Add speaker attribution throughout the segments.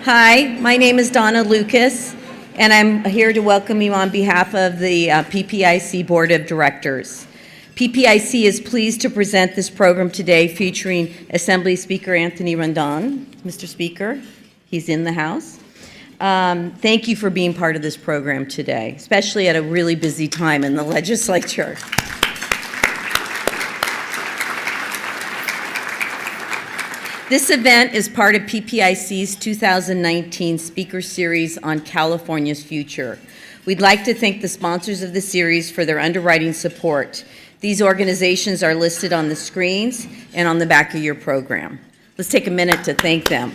Speaker 1: Hi, my name is Donna Lucas, and I'm here to welcome you on behalf of the PPIC Board of Directors. PPIC is pleased to present this program today featuring Assembly Speaker Anthony Rendon. Mr. Speaker, he's in the House. Thank you for being part of this program today, especially at a really busy time in the legislature. This event is part of PPIC's 2019 Speaker Series on California's Future. We'd like to thank the sponsors of the series for their underwriting support. These organizations are listed on the screens and on the back of your program. Let's take a minute to thank them.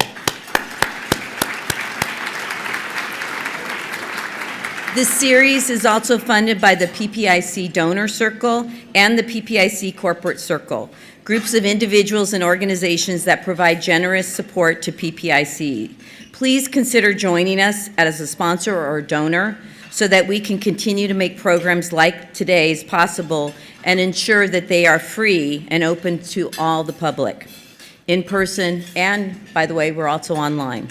Speaker 1: This series is also funded by the PPIC Donor Circle and the PPIC Corporate Circle, groups of individuals and organizations that provide generous support to PPIC. Please consider joining us as a sponsor or a donor so that we can continue to make programs like today's possible and ensure that they are free and open to all the public, in person, and by the way, we're also online.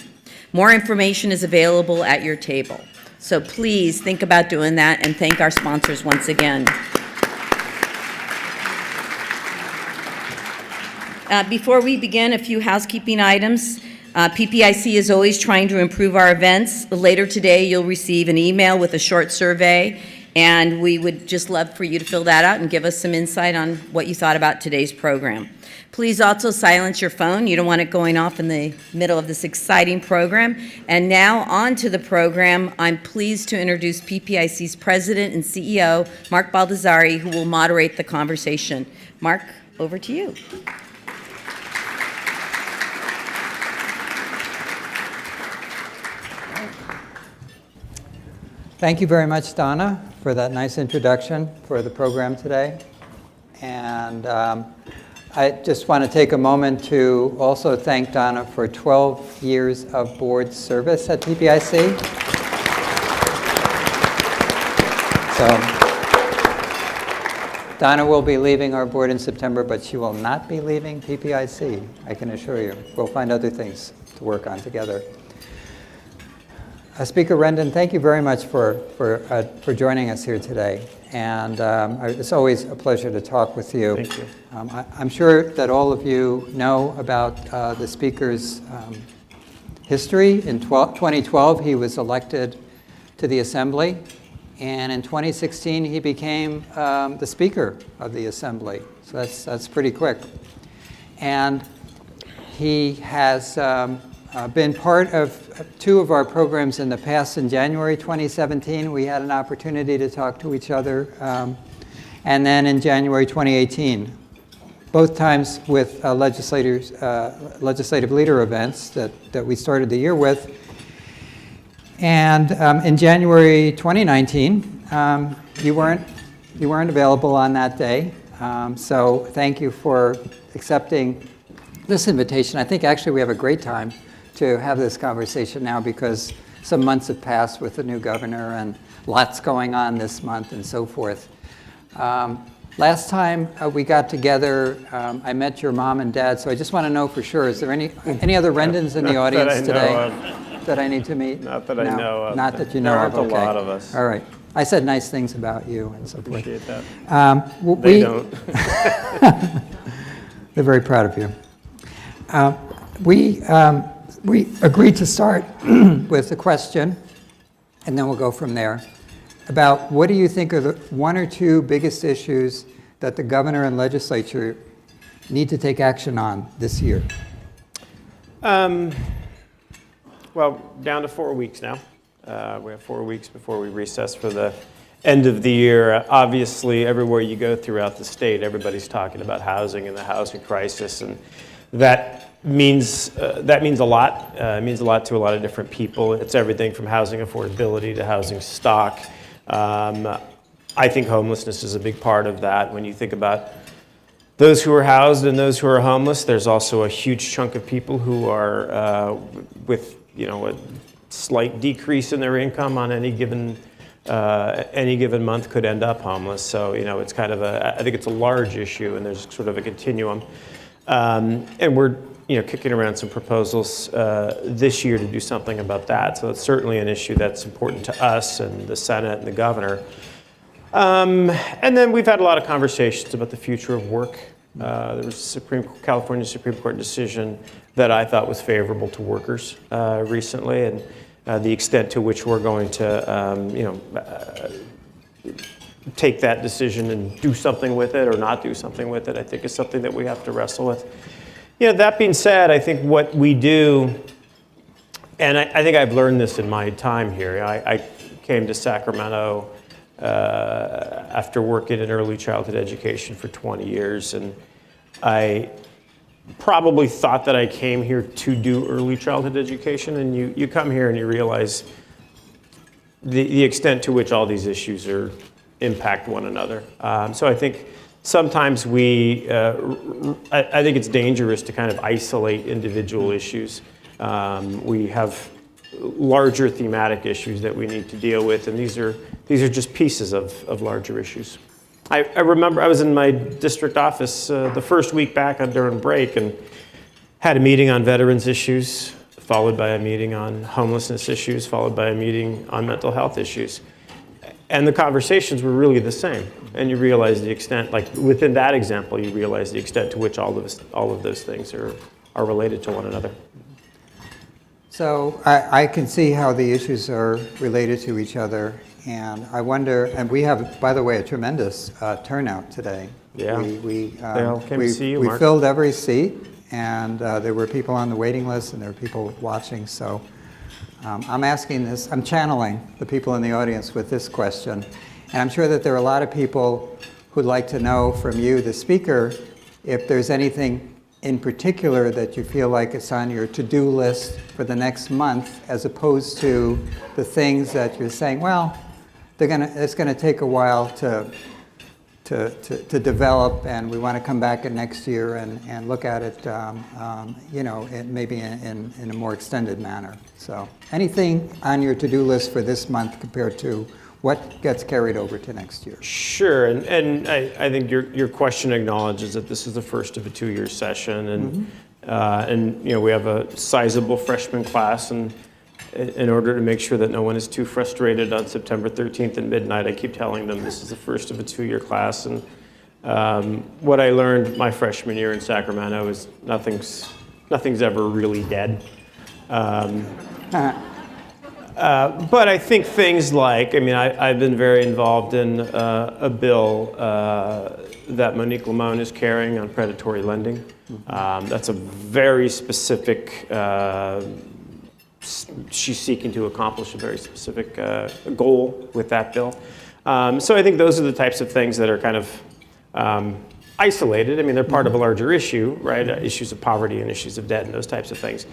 Speaker 1: More information is available at your table. So please think about doing that and thank our sponsors once again. Before we begin, a few housekeeping items. PPIC is always trying to improve our events. Later today, you'll receive an email with a short survey, and we would just love for you to fill that out and give us some insight on what you thought about today's program. Please also silence your phone. You don't want it going off in the middle of this exciting program. And now on to the program. I'm pleased to introduce PPIC's President and CEO, Mark Baldassare, who will moderate the conversation. Mark, over to you.
Speaker 2: Thank you very much, Donna, for that nice introduction for the program today. And I just want to take a moment to also thank Donna for 12 years of board service at PPIC. So Donna will be leaving our board in September, but she will not be leaving PPIC, I can assure you. We'll find other things to work on together. Speaker Rendon, thank you very much for joining us here today. And it's always a pleasure to talk with you.
Speaker 3: Thank you.
Speaker 2: I'm sure that all of you know about the Speaker's history. In 2012, he was elected to the Assembly. And in 2016, he became the Speaker of the Assembly. So that's pretty quick. And he has been part of two of our programs in the past. In January 2017, we had an opportunity to talk to each other. And then in January 2018, both times with legislative leader events that we started the year with. And in January 2019, you weren't available on that day. So thank you for accepting this invitation. I think actually we have a great time to have this conversation now because some months have passed with the new governor and lots going on this month and so forth. Last time we got together, I met your mom and dad, so I just want to know for sure, is there any other Rendons in the audience today that I need to meet?
Speaker 3: Not that I know of.
Speaker 2: Not that you know of, okay.
Speaker 3: There aren't a lot of us.
Speaker 2: All right. I said nice things about you and so forth.
Speaker 3: Appreciate that. They don't.
Speaker 2: They're very proud of you. We agreed to start with a question, and then we'll go from there, about what do you think are the one or two biggest issues that the governor and legislature need to take action on this year?
Speaker 3: Well, down to 4 weeks now. We have 4 weeks before we recess for the end of the year. Obviously, everywhere you go throughout the state, everybody's talking about housing and the housing crisis, and that means a lot. It means a lot to a lot of different people. It's everything from housing affordability to housing stock. I think homelessness is a big part of that. When you think about those who are housed and those who are homeless, there's also a huge chunk of people who are with a slight decrease in their income on any given month could end up homeless. So it's kind of I think it's a large issue, and there's sort of a continuum. And we're kicking around some proposals this year to do something about that. So it's certainly an issue that's important to us and the Senate and the governor. And then we've had a lot of conversations about the future of work. There was a California Supreme Court decision that I thought was favorable to workers recently, and the extent to which we're going to, take that decision and do something with it or not do something with it, I think is something that we have to wrestle with. That being said, I think what we do, and I think I've learned this in my time here. I came to Sacramento after working in early childhood education for 20 years, and I probably thought that I came here to do early childhood education, and you come here and you realize the extent to which all these issues impact one another. So I think sometimes I think it's dangerous to kind of isolate individual issues. We have larger thematic issues that we need to deal with, and these are just pieces of larger issues. I remember I was in my district office the first week back during break and had a meeting on veterans issues, followed by a meeting on homelessness issues, followed by a meeting on mental health issues. And the conversations were really the same. And you realize the extent, like within that example, you realize the extent to which all of those things are related to one another.
Speaker 2: So I can see how the issues are related to each other. And I wonder, and we have, by the way, a tremendous turnout today.
Speaker 3: Yeah,
Speaker 2: we
Speaker 3: all came to see you, Mark.
Speaker 2: We filled every seat, and there were people on the waiting list, and there were people watching. So I'm asking this, I'm channeling the people in the audience with this question. And I'm sure that there are a lot of people who'd like to know from you, the speaker, if there's anything in particular that you feel like it's on your to-do list for the next month, as opposed to the things that you're saying, well, it's going to take a while to develop, and we want to come back in next year and look at it, maybe in a more extended manner. So anything on your to-do list for this month compared to what gets carried over to next year?
Speaker 3: Sure, and I think your question acknowledges that this is the first of a 2-year session, and we have a sizable freshman class, and in order to make sure that no one is too frustrated on September 13th at midnight, I keep telling them this is the first of a 2-year class. And what I learned my freshman year in Sacramento is nothing's ever really dead. But I think things like, I've been very involved in a bill that Monique Limon is carrying on predatory lending. That's a very specific, she's seeking to accomplish a very specific goal with that bill. So I think those are the types of things that are kind of isolated. They're part of a larger issue, right? Issues of poverty and issues of debt and those types of things.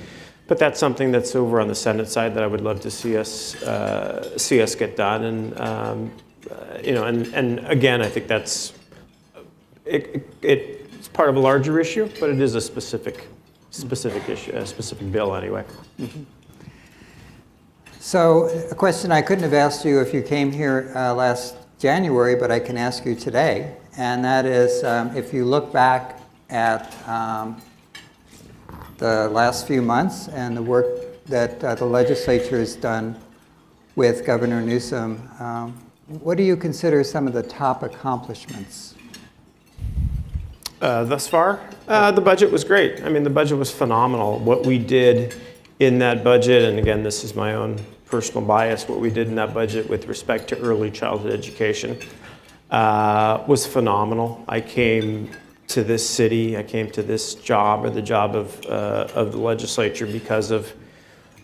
Speaker 3: But that's something that's over on the Senate side that I would love to see us get done. And and again, I think that's it's part of a larger issue, but it is a specific issue, a specific bill anyway.
Speaker 2: Mm-hmm. So a question I couldn't have asked you if you came here last January, but I can ask you today, and that is if you look back at the last few months and the work that the legislature has done with Governor Newsom, what do you consider some of the top accomplishments?
Speaker 3: Thus far, the budget was great. The budget was phenomenal. What we did in that budget, and again, this is my own personal bias, what we did in that budget with respect to early childhood education was phenomenal. I came to this city, I came to this job, or the job of the legislature, because of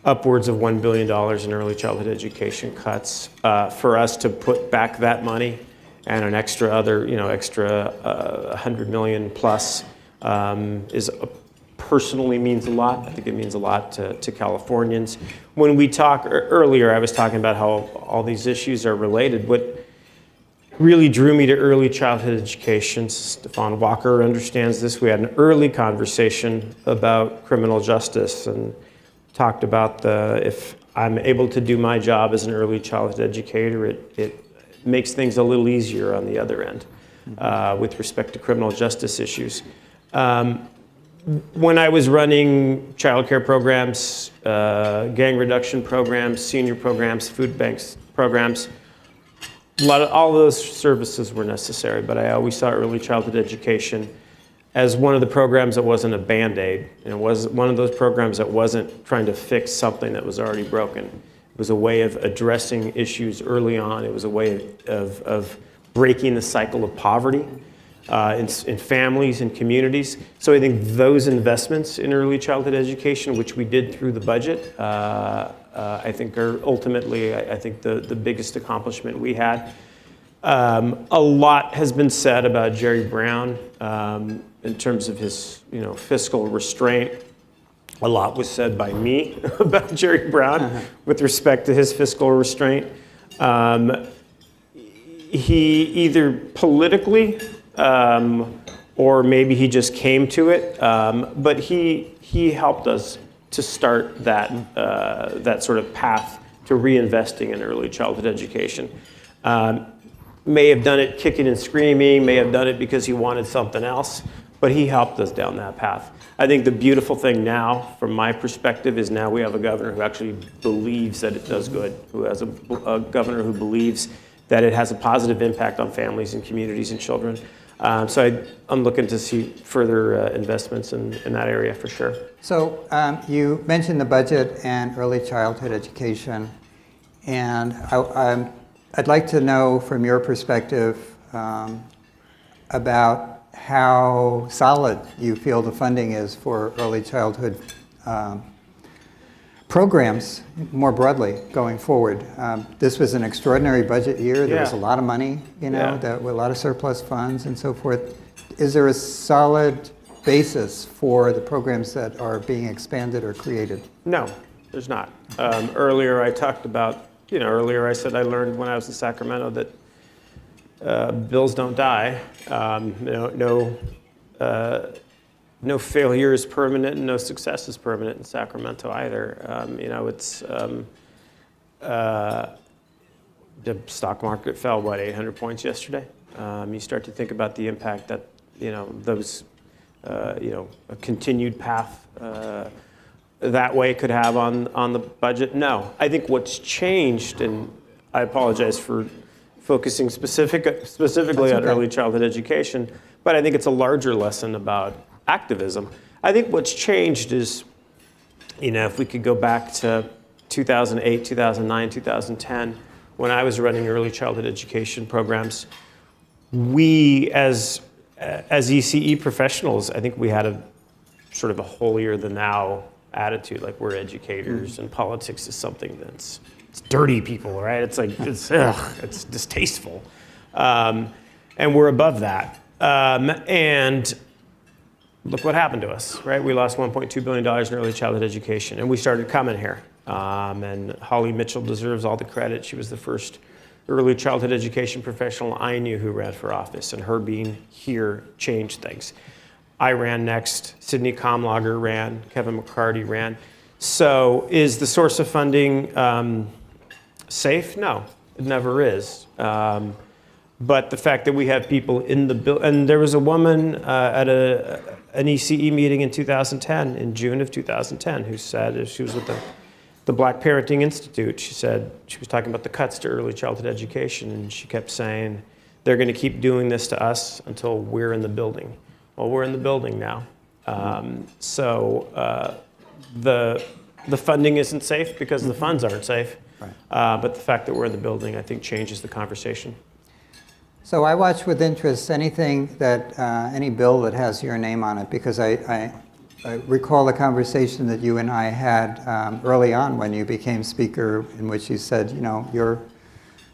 Speaker 3: upwards of $1 billion in early childhood education cuts. For us to put back that money and an extra 100 million plus personally means a lot. I think it means a lot to Californians. When we talk earlier, I was talking about how all these issues are related. What really drew me to early childhood education, Stefan Walker understands this. We had an early conversation about criminal justice and talked about if I'm able to do my job as an early childhood educator, it makes things a little easier on the other end with respect to criminal justice issues. when I was running child care programs, gang reduction programs, senior programs, food banks programs, all of those services were necessary, but I always saw early childhood education as one of the programs that wasn't a Band-Aid, and it was one of those programs that wasn't trying to fix something that was already broken. It was a way of addressing issues early on. It was a way of breaking the cycle of poverty in families and communities. So I think those investments in early childhood education, which we did through the budget, I think are ultimately, I think, the biggest accomplishment we had. A lot has been said about Jerry Brown in terms of his, fiscal restraint. A lot was said by me about Jerry Brown with respect to his fiscal restraint. He either politically or maybe he just came to it, but he helped us to start that sort of path to reinvesting in early childhood education. May have done it kicking and screaming, may have done it because he wanted something else, but he helped us down that path. I think the beautiful thing now, from my perspective, is now we have a governor who actually believes that it does good, who has a governor who believes that it has a positive impact on families and communities and children. So I'm looking to see further investments in that area for sure.
Speaker 2: So you mentioned the budget and early childhood education, and I'd like to know from your perspective about how solid you feel the funding is for early childhood programs more broadly going forward. This was an extraordinary budget year. There was a lot of money, a lot of surplus funds and so forth. Is there a solid basis for the programs that are being expanded or created?
Speaker 3: No, there's not. Earlier I talked about, earlier I said I learned when I was in Sacramento that bills don't die. No failure is permanent and no success is permanent in Sacramento either. The stock market fell, 800 points yesterday? You start to think about the impact that, those, a continued path that way could have on the budget. No, I think what's changed, and I apologize for focusing specifically on early childhood education, but I think it's a larger lesson about activism. I think what's changed is, if we could go back to 2008, 2009, 2010, when I was running early childhood education programs, we as ECE professionals, I think we had a sort of a holier than thou attitude, like we're educators and politics is something it's dirty people, right? It's like, it's distasteful. And we're above that. And look what happened to us, right? We lost $1.2 billion in early childhood education, and we started coming here. And Holly Mitchell deserves all the credit. She was the first early childhood education professional I knew who ran for office, and her being here changed things. I ran next, Sidney Comlager ran, Kevin McCarty ran. So is the source of funding safe? No, it never is. But the fact that we have people in the bill, and there was a woman at an ECE meeting in 2010, in June of 2010, who said, she was with the Black Parenting Institute, she said, she was talking about the cuts to early childhood education, and she kept saying, they're going to keep doing this to us until we're in the building. Well, we're in the building now. So the funding isn't safe because the funds aren't safe. Right. But the fact that we're in the building, I think, changes the conversation.
Speaker 2: So I watch with interest anything that, any bill that has your name on it, because I recall the conversation that you and I had early on when you became speaker, in which you said, your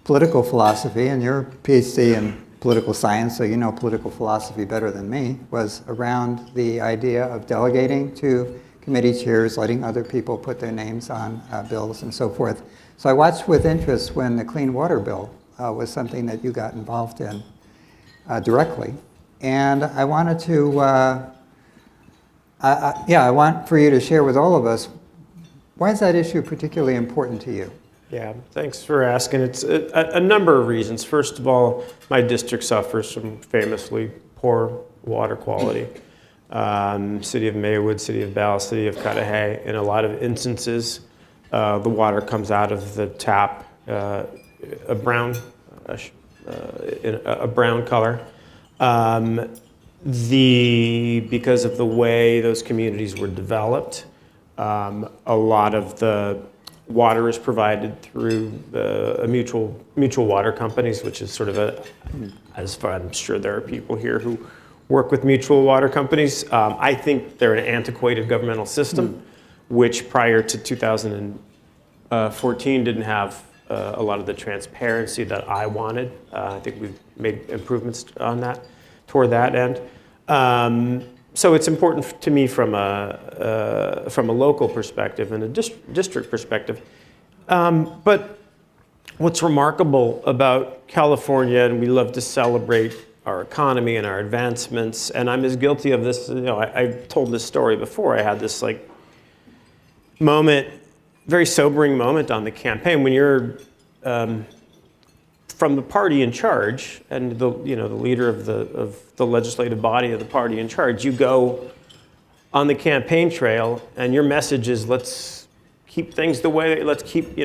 Speaker 2: political philosophy and your PhD in political science, so you know political philosophy better than me, was around the idea of delegating to committee chairs, letting other people put their names on bills and so forth. So I watched with interest when the Clean Water Bill was something that you got involved in directly. And I wanted to, I want for you to share with all of us, why is that issue particularly important to you?
Speaker 3: Yeah, thanks for asking. It's a number of reasons. First of all, my district suffers from famously poor water quality. City of Maywood, City of Bell, City of Cudahy. In a lot of instances, the water comes out of the tap a brown color. Because of the way those communities were developed, a lot of the water is provided through mutual water companies, which is sort of as far, I'm sure there are people here who work with mutual water companies. I think they're an antiquated governmental system, which prior to 2014 didn't have a lot of the transparency that I wanted. I think we've made improvements on that, toward that end. So it's important to me from a local perspective and a district perspective. But what's remarkable about California, and we love to celebrate our economy and our advancements, and I'm as guilty of this. I told this story before. I had this moment, very sobering moment on the campaign when you're from the party in charge and the leader of the legislative body of the party in charge. You go on the campaign trail, and your message is, let's keep things the way. Let's keep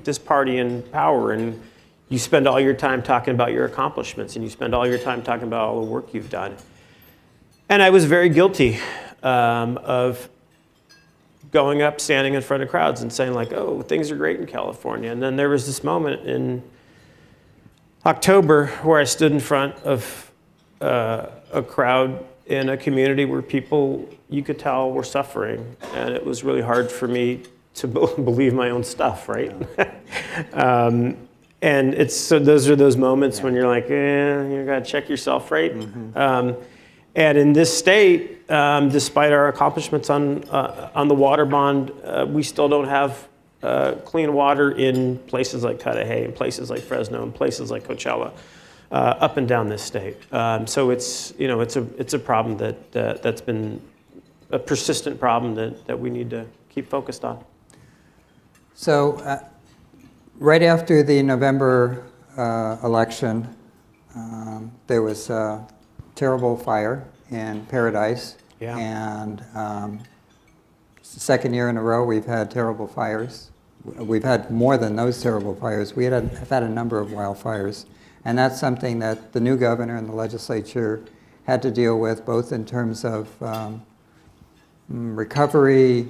Speaker 3: this party in power. And you spend all your time talking about your accomplishments, and you spend all your time talking about all the work you've done. And I was very guilty of going up, standing in front of crowds and saying oh, things are great in California. And then there was this moment in October where I stood in front of a crowd in a community where people, you could tell, were suffering. And it was really hard for me to believe my own stuff, right? And those are those moments when you're you gotta check yourself, right? And in this state, despite our accomplishments on the water bond, we still don't have clean water in places like Cudahy, and places like Fresno, and places like Coachella, up and down this state. So it's a problem that's been a persistent problem that we need to keep focused on.
Speaker 2: So right after the November election, there was a terrible fire in Paradise.
Speaker 3: Yeah.
Speaker 2: And second year in a row we've had terrible fires. We've had more than those terrible fires. We have had a number of wildfires. And that's something that the new governor and the legislature had to deal with, both in terms of recovery,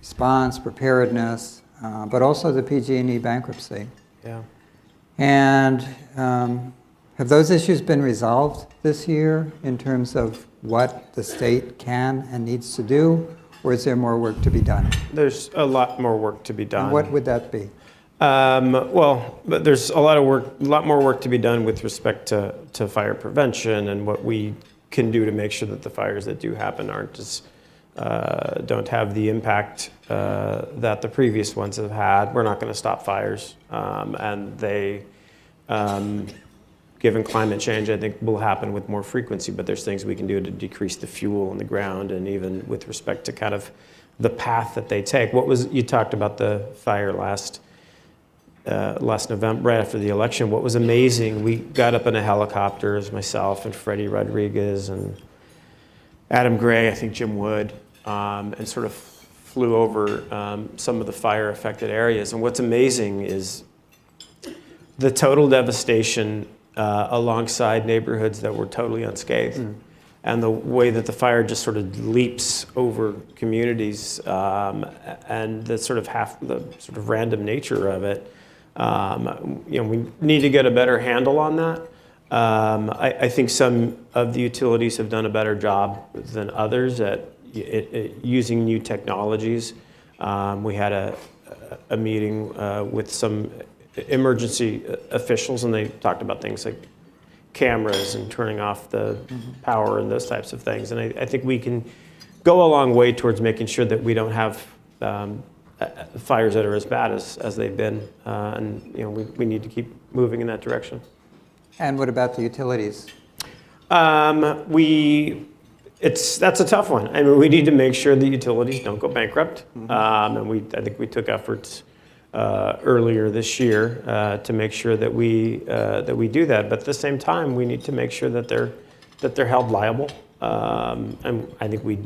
Speaker 2: response, preparedness, but also the PG&E bankruptcy.
Speaker 3: Yeah.
Speaker 2: And have those issues been resolved this year in terms of what the state can and needs to do, or is there more work to be done?
Speaker 3: There's a lot more work to be done.
Speaker 2: And what would that be?
Speaker 3: But there's a lot more work to be done with respect to fire prevention and what we can do to make sure that the fires that do happen don't have the impact that the previous ones have had. We're not going to stop fires, and they, given climate change, I think will happen with more frequency. But there's things we can do to decrease the fuel in the ground, and even with respect to kind of the path that they take. You talked about the fire last November, right after the election. What was amazing, we got up in a helicopter, as myself and Freddie Rodriguez and Adam Gray, I think Jim Wood, and sort of flew over some of the fire-affected areas. And what's amazing is the total devastation alongside neighborhoods that were totally unscathed. And the way that the fire just sort of leaps over communities, and the sort of random nature of it. We need to get a better handle on that. I think some of the utilities have done a better job than others at using new technologies. We had a meeting with some emergency officials, and they talked about things like cameras and turning off the power and those types of things. And I think we can go a long way towards making sure that we don't have fires that are as bad as they've been. And we need to keep moving in that direction.
Speaker 2: And what about the utilities?
Speaker 3: That's a tough one. I mean, we need to make sure the utilities don't go bankrupt. And I think we took efforts earlier this year to make sure that we do that. But at the same time, we need to make sure that they're held liable And I think we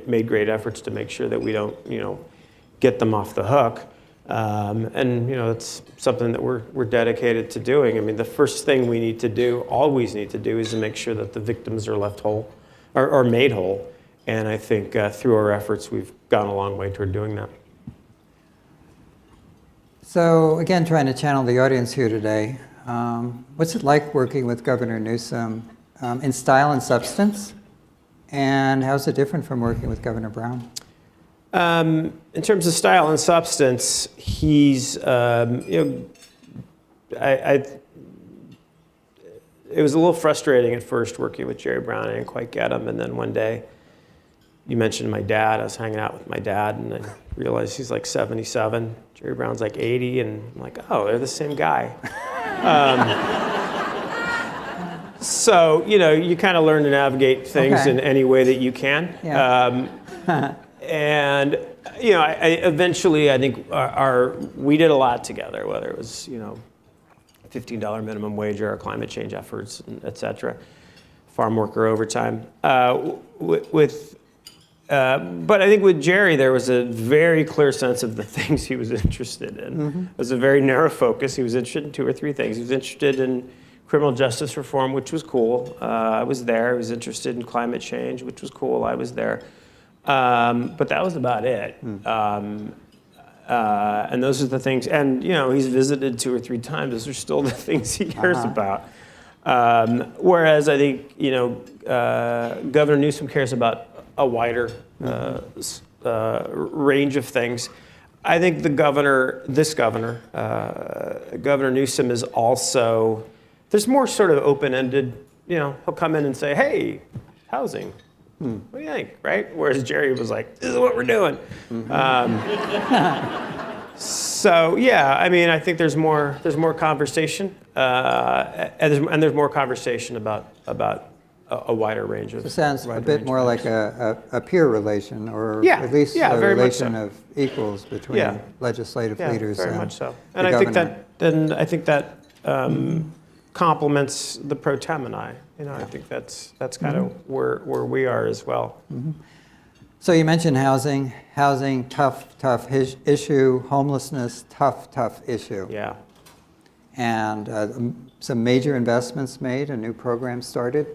Speaker 3: made great efforts to make sure that we don't, get them off the hook. And it's something that we're dedicated to doing. I mean, the first thing we need to do, always need to do, is to make sure that the victims are left whole, or made whole. And I think through our efforts, we've gone a long way toward doing that.
Speaker 2: So again, trying to channel the audience here today, what's it like working with Governor Newsom in style and substance? And how's it different from working with Governor Brown?
Speaker 3: In terms of style and substance, he's, it was a little frustrating at first working with Jerry Brown. I didn't quite get him. And then one day, you mentioned my dad. I was hanging out with my dad, and I realized he's like 77. Jerry Brown's like 80, and I'm like, oh, they're the same guy. So, you kind of learn to navigate things in any way that you can.
Speaker 2: Yeah.
Speaker 3: And, eventually, I think we did a lot together, whether it was, $15 minimum wage or our climate change efforts, et cetera, farm worker overtime. But I think with Jerry, there was a very clear sense of the things he was interested in. Mm-hmm. It was a very narrow focus. He was interested in 2 or 3 things. He was interested in criminal justice reform, which was cool. I was there. He was interested in climate change, which was cool. I was there. But that was about it. And those are the things. And, he's visited 2 or 3 times. Those are still the things he cares about. Whereas I think, Governor Newsom cares about a wider range of things. I think Governor Newsom is also, there's more sort of open-ended, he'll come in and say, hey, housing, what do you think, right? Whereas Jerry was like, this is what we're doing. So yeah, I mean, I think there's more conversation, and there's more conversation about a wider range of.
Speaker 2: It sounds a bit more like a peer relation, or
Speaker 3: Yeah,
Speaker 2: at least
Speaker 3: yeah,
Speaker 2: a
Speaker 3: very much
Speaker 2: relation
Speaker 3: so.
Speaker 2: of equals between legislative leaders
Speaker 3: very
Speaker 2: and
Speaker 3: much so.
Speaker 2: the
Speaker 3: And
Speaker 2: governor.
Speaker 3: I think that complements the pro tem and I. I think that's kind of where we are as well.
Speaker 2: Mm-hmm. So you mentioned housing, tough issue, homelessness, tough issue.
Speaker 3: Yeah.
Speaker 2: And some major investments made, a new program started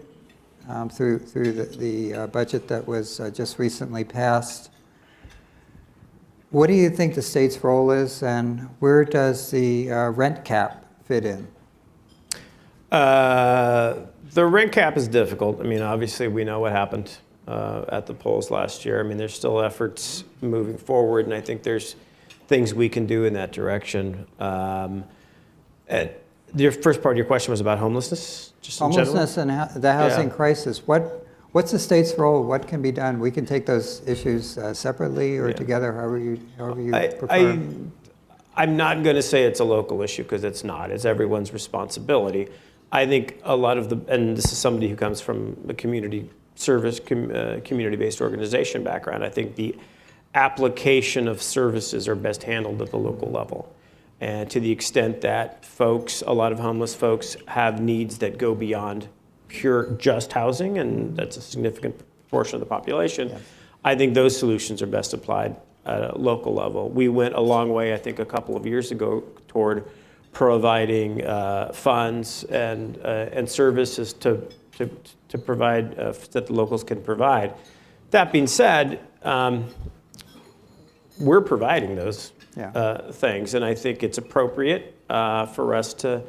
Speaker 2: through the budget that was just recently passed. What do you think the state's role is, and where does the rent cap fit in?
Speaker 3: The rent cap is difficult. I mean, obviously, we know what happened at the polls last year. I mean, there's still efforts moving forward, and I think there's things we can do in that direction. The first part of your question was about homelessness, just in general?
Speaker 2: Homelessness and the housing crisis. What's the state's role? What can be done? We can take those issues separately or together, however you prefer.
Speaker 3: I'm not going to say it's a local issue, because it's not. It's everyone's responsibility. I think a lot of and this is somebody who comes from a community service, community-based organization background, I think the application of services are best handled at the local level. And to the extent that a lot of homeless folks have needs that go beyond pure just housing, and that's a significant portion of the population, I think those solutions are best applied at a local level. We went a long way, I think, a couple of years ago toward providing funds and services to provide that the locals can provide. That being said, we're providing those things, and I think it's appropriate for us to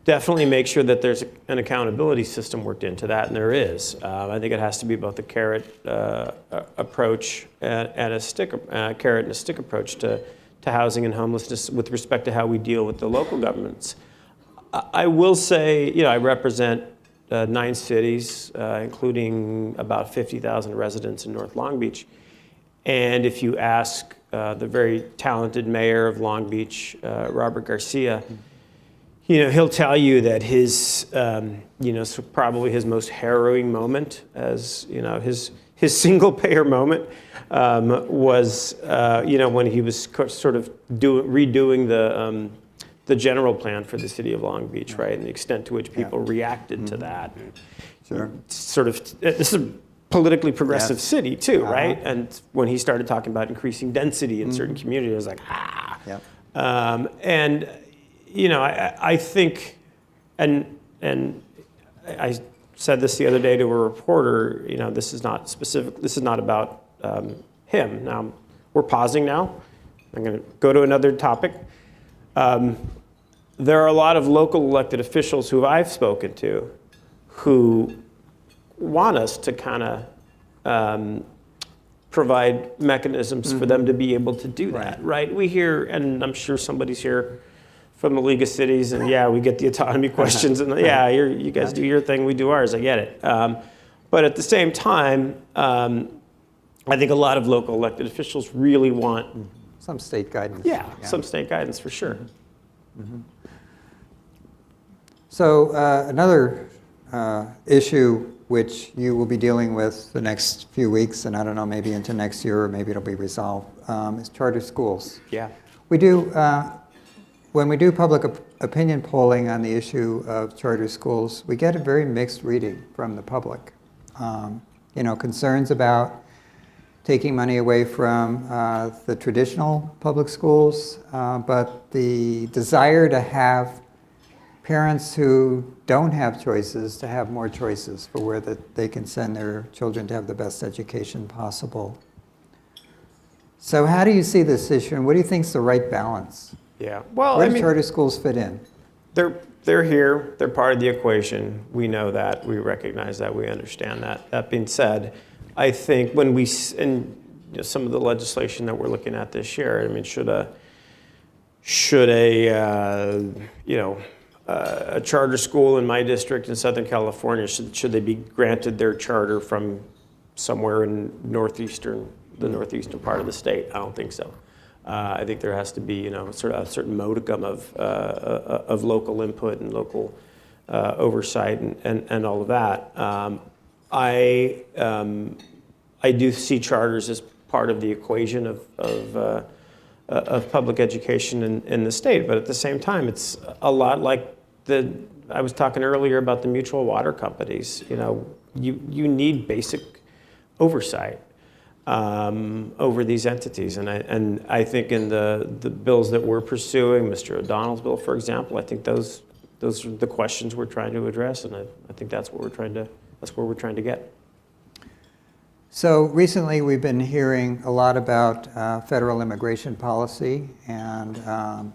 Speaker 3: definitely make sure that there's an accountability system worked into that, and there is. I think it has to be both a carrot approach and a carrot and a stick approach to housing and homelessness with respect to how we deal with the local governments. I will say, I represent 9 cities, including about 50,000 residents in North Long Beach. And if you ask the very talented mayor of Long Beach, Robert Garcia, he'll tell you that his, so probably his most harrowing moment, as his single payer moment, was when he was sort of redoing the general plan for the city of Long Beach, right, and the extent to which people reacted to that.
Speaker 2: Sure.
Speaker 3: sort of, this is a politically progressive
Speaker 2: Yes.
Speaker 3: city too, right? And when he started talking about increasing density in certain communities, I was like,
Speaker 2: Yep.
Speaker 3: And, you know, I think, and I said this the other day to a reporter, you know, this is not specific, this is not about him. Now, we're pausing now. I'm going to go to another topic. There are a lot of local elected officials who I've spoken to who want us to kind of provide mechanisms for them to be able to do that, right? We hear, and I'm sure somebody's here from the League of Cities, and yeah, we get the autonomy questions, and yeah, you guys do your thing, we do ours, I get it. But at the same time, I think a lot of local elected officials really want
Speaker 2: Some state guidance.
Speaker 3: yeah, some state guidance for sure.
Speaker 2: So another issue which you will be dealing with the next few weeks, and I don't know, maybe into next year, or maybe it'll be resolved, is charter schools.
Speaker 3: Yeah.
Speaker 2: We do, when we do public opinion polling on the issue of charter schools, we get a very mixed reading from the public. You know, concerns about taking money away from the traditional public schools, but the desire to have parents who don't have choices to have more choices for where that they can send their children to have the best education possible. So how do you see this issue, and what do you think is the right balance?
Speaker 3: Yeah. Well,
Speaker 2: Where
Speaker 3: I
Speaker 2: do
Speaker 3: mean,
Speaker 2: charter schools fit in?
Speaker 3: they're here. They're part of the equation. We know that. We recognize that. We understand that. That being said, I think when we and you know, some of the legislation that we're looking at this year, I mean, should a charter school in my district in Southern California, should they be granted their charter from somewhere in the northeastern part of the state? I don't think so. I think there has to be, you know, sort of a certain modicum of local input and local oversight and all of that. I do see charters as part of the equation of public education in the state, but at the same time, it's a lot like I was talking earlier about the mutual water companies. You know, you need basic oversight over these entities, and I think in the bills that we're pursuing, Mr. O'Donnell's bill, for example, I think those are the questions we're trying to address, and I think that's where we're trying to get.
Speaker 2: So recently we've been hearing a lot about federal immigration policy and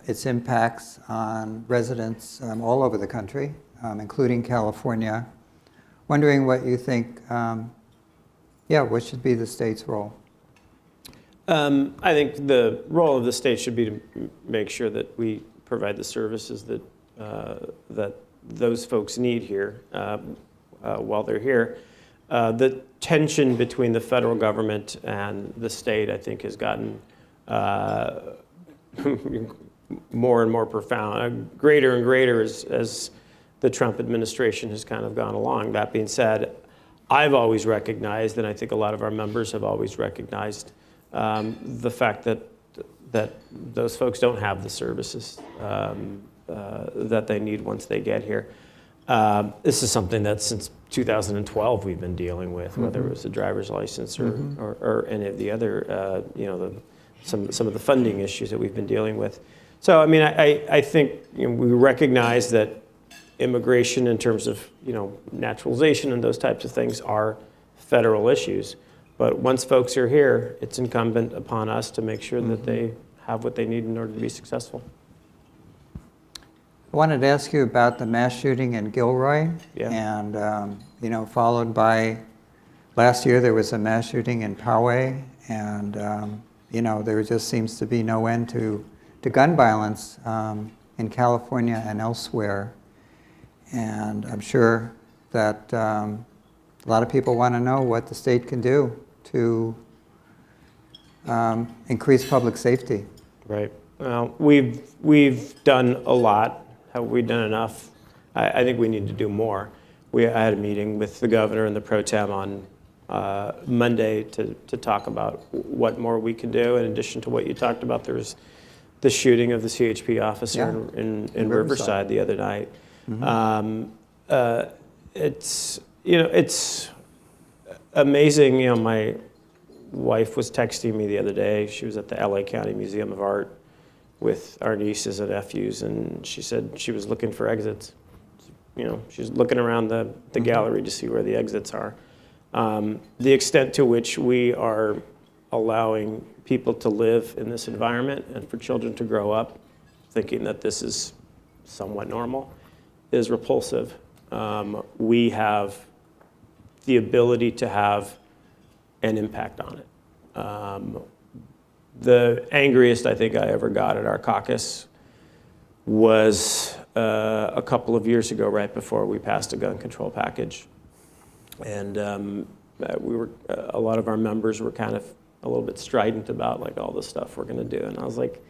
Speaker 2: its impacts on residents all over the country, including California. Wondering what you think, what should be the state's role?
Speaker 3: I think the role of the state should be to make sure that we provide the services that those folks need here while they're here. The tension between the federal government and the state, I think, has gotten more and more profound, greater and greater as the Trump administration has kind of gone along. That being said, I've always recognized, and I think a lot of our members have always recognized, the fact that those folks don't have the services that they need once they get here. This is something that since 2012 we've been dealing with, whether it was a driver's license or any of the other, some of the funding issues that we've been dealing with. So, I mean, I think we recognize that immigration in terms of, naturalization and those types of things are federal issues. But once folks are here, it's incumbent upon us to make sure that they have what they need in order to be successful.
Speaker 2: I wanted to ask you about the mass shooting in Gilroy,
Speaker 3: Yeah.
Speaker 2: and followed by last year there was a mass shooting in Poway, and there just seems to be no end to gun violence in California and elsewhere. And I'm sure that a lot of people want to know what the state can do to increase public safety.
Speaker 3: Right. Well, we've done a lot. Have we done enough? I think we need to do more. I had a meeting with the governor and the pro tem on Monday to talk about what more we can do. In addition to what you talked about, there was the shooting of the CHP officer in Riverside the other night. It's amazing. My wife was texting me the other day. She was at the LA County Museum of Art with our nieces and nephews, and she said she was looking for exits. She's looking around the gallery to see where the exits are. The extent to which we are allowing people to live in this environment and for children to grow up thinking that this is somewhat normal is repulsive. We have the ability to have an impact on it. The angriest I think I ever got at our caucus was a couple of years ago, right before we passed a gun control package. And a lot of our members were kind of a little bit strident about like all the stuff we're gonna do. And I was like,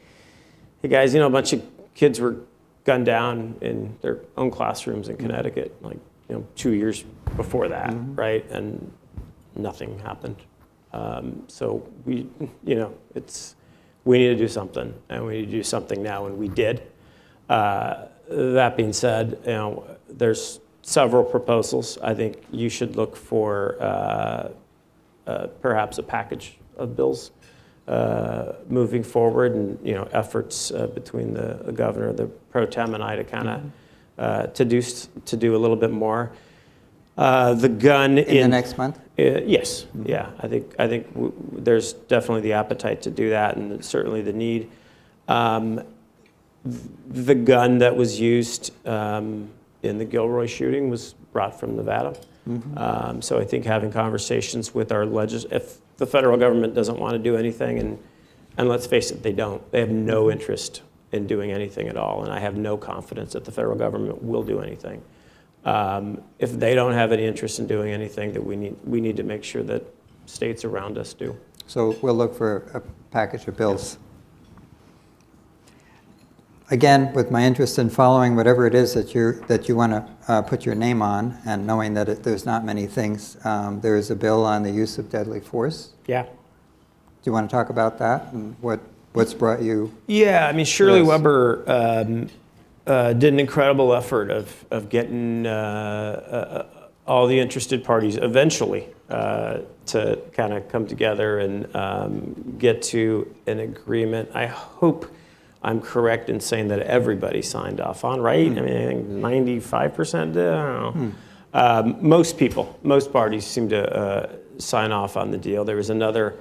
Speaker 3: hey guys, a bunch of kids were gunned down in their own classrooms in Connecticut, 2 years before that, right? And nothing happened. So we need to do something, and we need to do something now, and we did. That being said, there's several proposals. I think you should look for perhaps a package of bills moving forward, and efforts between the governor, the pro tem, and I to kind of to do a little bit more. The gun
Speaker 2: in the next month.
Speaker 3: Yes, yeah. I think there's definitely the appetite to do that, and certainly the need. The gun that was used in the Gilroy shooting was brought from Nevada. So I think having conversations with our if the federal government doesn't want to do anything, and let's face it, they don't. They have no interest in doing anything at all, and I have no confidence that the federal government will do anything. If they don't have any interest in doing anything, that we need to make sure that states around us do.
Speaker 2: So we'll look for a package of bills. Again, with my interest in following whatever it is that you want to put your name on, and knowing that there's not many things, there is a bill on the use of deadly force.
Speaker 3: Yeah.
Speaker 2: Do you want to talk about that and what's brought you?
Speaker 3: Yeah, I mean, Shirley Weber did an incredible effort of getting all the interested parties eventually to kind of come together and get to an agreement. I hope I'm correct in saying that everybody signed off on, right? I mean, I think 95% did, I don't know. Most parties seem to sign off on the deal. There was another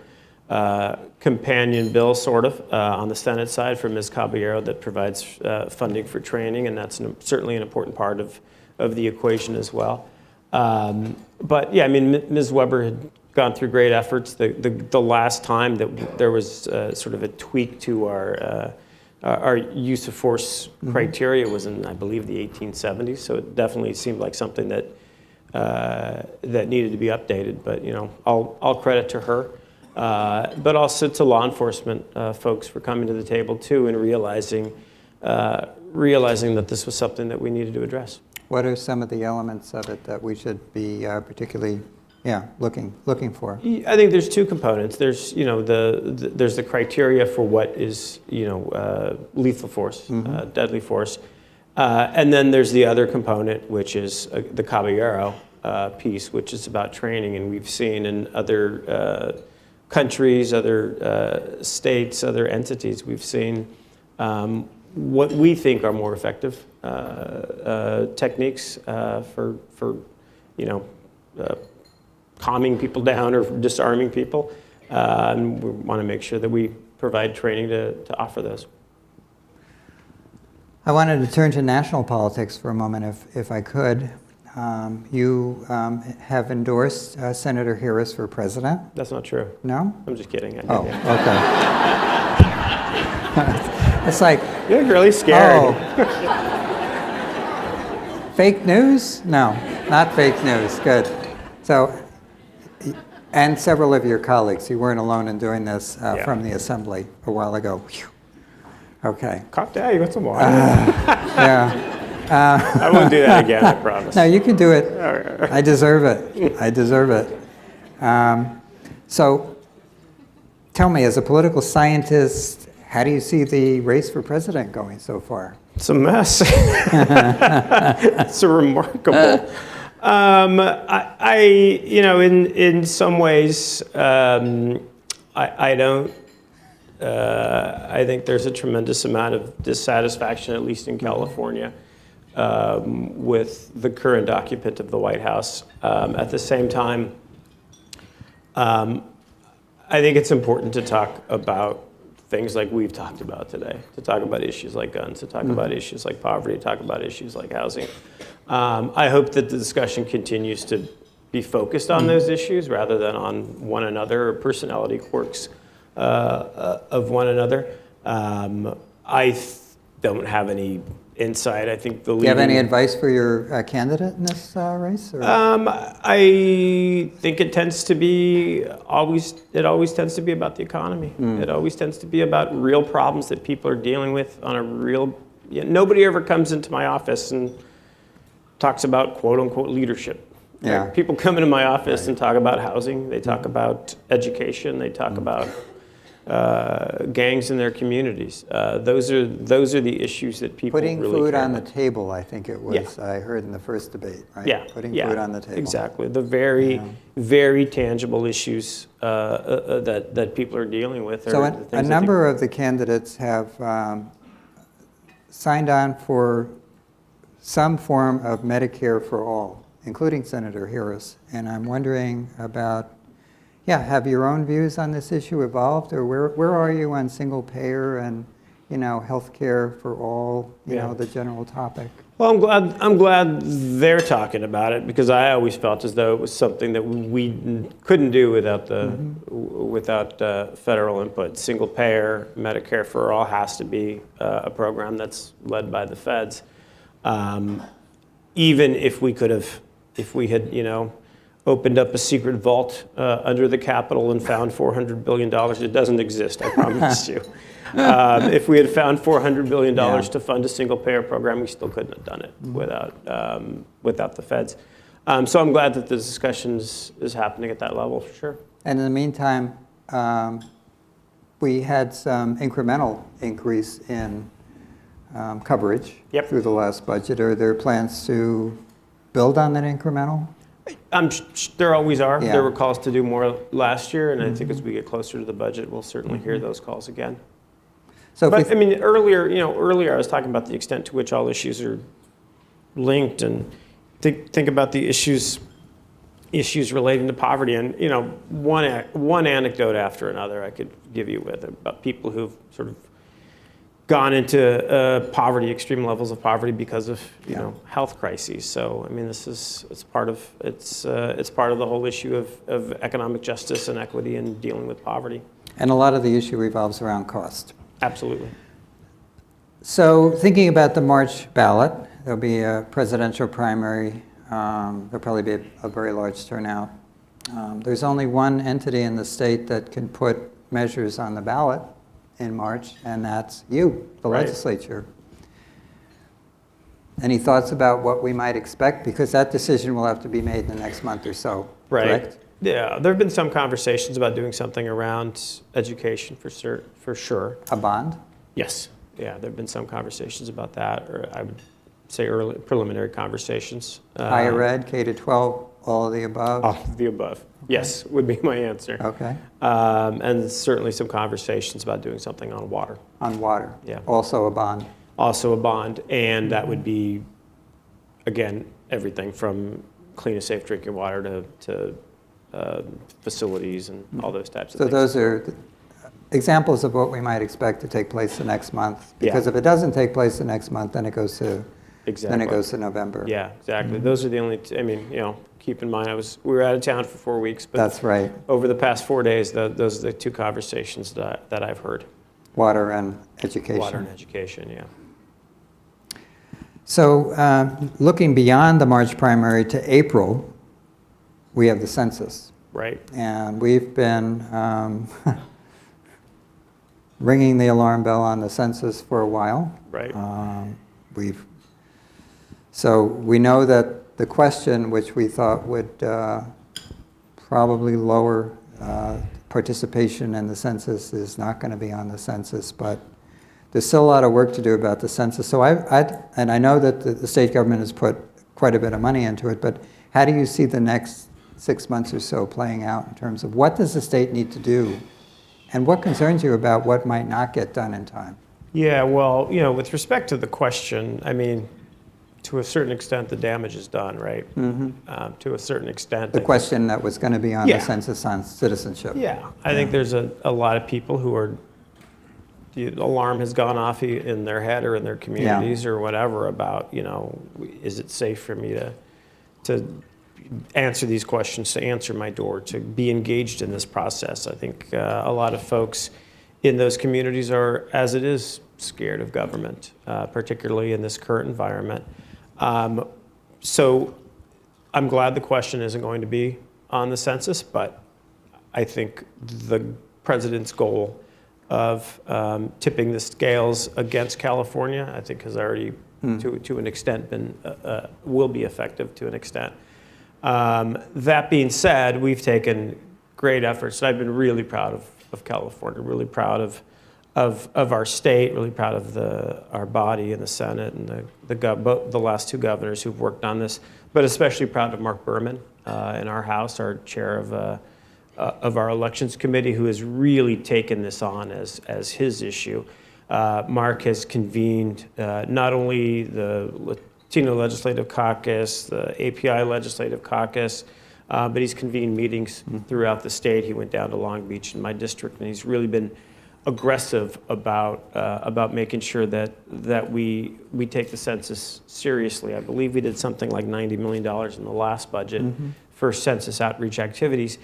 Speaker 3: companion bill, sort of, on the Senate side from Ms. Caballero that provides funding for training, and that's certainly an important part of the equation as well. But yeah, I mean, Ms. Weber had gone through great efforts. The last time that there was sort of a tweak to our use of force criteria was in, I believe, the 1870s. So it definitely seemed like something that needed to be updated. But all credit to her. But also to law enforcement folks for coming to the table too, and realizing that this was something that we needed to address.
Speaker 2: What are some of the elements of it that we should be particularly, looking for?
Speaker 3: I think there's two components. There's there's the criteria for what is lethal force, deadly force, and then there's the other component, which is the Caballero piece, which is about training, and we've seen in other countries, other states, other entities, we've seen what we think are more effective techniques for calming people down or disarming people. And we want to make sure that we provide training to offer those.
Speaker 2: I wanted to turn to national politics for a moment, if I could. You have endorsed Senator Harris for president.
Speaker 3: That's not true.
Speaker 2: No?
Speaker 3: I'm just kidding.
Speaker 2: Oh, okay. It's like...
Speaker 3: You look really scared.
Speaker 2: Fake news? No, not fake news. Good. So, and several of your colleagues, you weren't alone in doing this from the Assembly a while ago. Whew. Okay.
Speaker 3: Calm down, you got some water.
Speaker 2: Yeah.
Speaker 3: I won't do that again, I promise.
Speaker 2: No, you can do it. I deserve it. I deserve it. So, tell me, as a political scientist, how do you see the race for president going so far?
Speaker 3: It's a mess. It's a remarkable. In some ways, I don't. I think there's a tremendous amount of dissatisfaction, at least in California, with the current occupant of the White House. At the same time, I think it's important to talk about things like we've talked about today, to talk about issues like guns, to talk about issues like poverty, to talk about issues like housing. I hope that the discussion continues to be focused on those issues rather than on one another or personality quirks of one another. Don't have any insight. I think the
Speaker 2: Do you have any advice for your candidate in this race? Or?
Speaker 3: I think it tends to be always tends to be about the economy. It always tends to be about real problems that people are dealing with on a real. Nobody ever comes into my office and talks about quote unquote leadership.
Speaker 2: Yeah.
Speaker 3: Like, people come into my office and talk about housing. They talk about education. They talk about gangs in their communities. Those are the issues that people
Speaker 2: Putting
Speaker 3: really
Speaker 2: food
Speaker 3: care
Speaker 2: on the
Speaker 3: about.
Speaker 2: table, I think it was,
Speaker 3: Yeah.
Speaker 2: I heard in the first debate, right?
Speaker 3: Yeah,
Speaker 2: Putting
Speaker 3: yeah,
Speaker 2: food on the table.
Speaker 3: exactly. The very tangible issues that people are dealing with.
Speaker 2: So
Speaker 3: are the things
Speaker 2: a number of the candidates have signed on for some form of Medicare for all, including Senator Harris. And I'm wondering about, have your own views on this issue evolved, or where are you on single payer and, health care for all, the general topic?
Speaker 3: Well, I'm glad they're talking about it, because I always felt as though it was something that we couldn't do without federal input. Single payer Medicare for all has to be a program that's led by the feds. Even if we had opened up a secret vault under the Capitol and found $400 billion, it doesn't exist, I promise you. If we had found $400 billion to fund a single payer program, we still couldn't have done it without the feds. So I'm glad that the discussion is happening at that level, for sure.
Speaker 2: And in the meantime, we had some incremental increase in coverage through the last budget. Are there plans to build on that incremental?
Speaker 3: There always are.
Speaker 2: Yeah.
Speaker 3: There were calls to do more last year, and I think as we get closer to the budget, we'll certainly hear those calls again.
Speaker 2: So
Speaker 3: earlier I was talking about the extent to which all issues are linked, and think about the issues relating to poverty. And one anecdote after another I could give you about people who've sort of gone into poverty, extreme levels of poverty because of health crises. So it's part of the whole issue of economic justice and equity and dealing with poverty.
Speaker 2: And a lot of the issue revolves around cost.
Speaker 3: Absolutely.
Speaker 2: So thinking about the March ballot, there'll be a presidential primary. There'll probably be a very large turnout. There's only one entity in the state that can put measures on the ballot in March, and that's you, the legislature. Any thoughts about what we might expect? Because that decision will have to be made in the next month or so, correct?
Speaker 3: Yeah, there have been some conversations about doing something around education for sure.
Speaker 2: A bond?
Speaker 3: Yes. Yeah, there have been some conversations about that, or I would say early preliminary conversations.
Speaker 2: Higher ed, K to 12, all of the above?
Speaker 3: All of the above. Yes, would be my answer.
Speaker 2: Okay.
Speaker 3: And certainly some conversations about doing something on water.
Speaker 2: On water?
Speaker 3: Yeah.
Speaker 2: Also a bond?
Speaker 3: Also a bond, and that would be, again, everything from clean and safe drinking water to facilities and all those types of things.
Speaker 2: So those are examples of what we might expect to take place the next month. Because if it doesn't take place the next month, then it goes to November.
Speaker 3: Yeah, exactly. Those are the only. Keep in mind, we were out of town for 4 weeks. But
Speaker 2: that's right.
Speaker 3: Over the past 4 days, those are the two conversations that I've heard.
Speaker 2: Water and education.
Speaker 3: Water and education, yeah.
Speaker 2: So looking beyond the March primary to April, we have the census.
Speaker 3: Right.
Speaker 2: And we've been ringing the alarm bell on the census for a while.
Speaker 3: Right.
Speaker 2: So we know that the question, which we thought would probably lower participation in the census, is not going to be on the census, but there's still a lot of work to do about the census. So I know that the state government has put quite a bit of money into it, but How do you see the next 6 months or so playing out in terms of what does the state need to do, and what concerns you about what might not get done in time?
Speaker 3: Yeah, well, with respect to the question, I mean, to a certain extent, the damage is done, right? To a certain extent.
Speaker 2: The question that was going to be on
Speaker 3: Yeah.
Speaker 2: the census on citizenship.
Speaker 3: Yeah, I think there's a lot of people who are, the alarm has gone off in their head or in their communities or whatever about, is it safe for me to answer these questions, to answer my door, to be engaged in this process. I think a lot of folks in those communities are, as it is, scared of government, particularly in this current environment. So I'm glad the question isn't going to be on the census, but I think the president's goal of tipping the scales against California, I think has already, to an extent, will be effective to an extent. That being said, we've taken great efforts, and I've been really proud of California, really proud of our state, really proud of our body in the Senate and the last two governors who've worked on this, but especially proud of Mark Berman in our House, our chair of our elections committee, who has really taken this on as his issue. Mark has convened not only the Latino Legislative Caucus, the API Legislative Caucus, but he's convened meetings throughout the state. He went down to Long Beach in my district, and he's really been aggressive about making sure that we take the census seriously. I believe we did something like $90 million in the last budget for census outreach activities.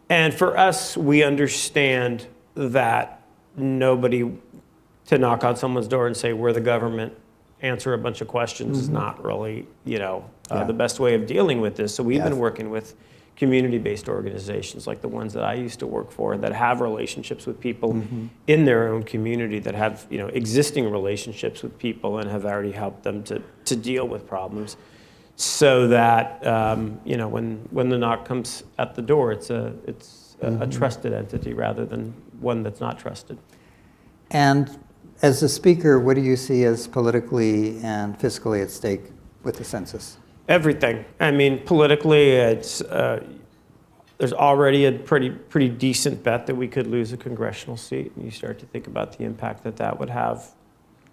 Speaker 3: And for us, we understand that nobody, to knock on someone's door and say, we're the government, answer a bunch of questions is not really, the best way of dealing with this. So we've been working with community-based organizations like the ones that I used to work for that have relationships with people in their own community, that have existing relationships with people and have already helped them to deal with problems, so that when the knock comes at the door, it's a trusted entity rather than one that's not trusted.
Speaker 2: And as a speaker, what do you see as politically and fiscally at stake with the census?
Speaker 3: Everything. I mean, politically, there's already a pretty decent bet that we could lose a congressional seat. And you start to think about the impact that would have.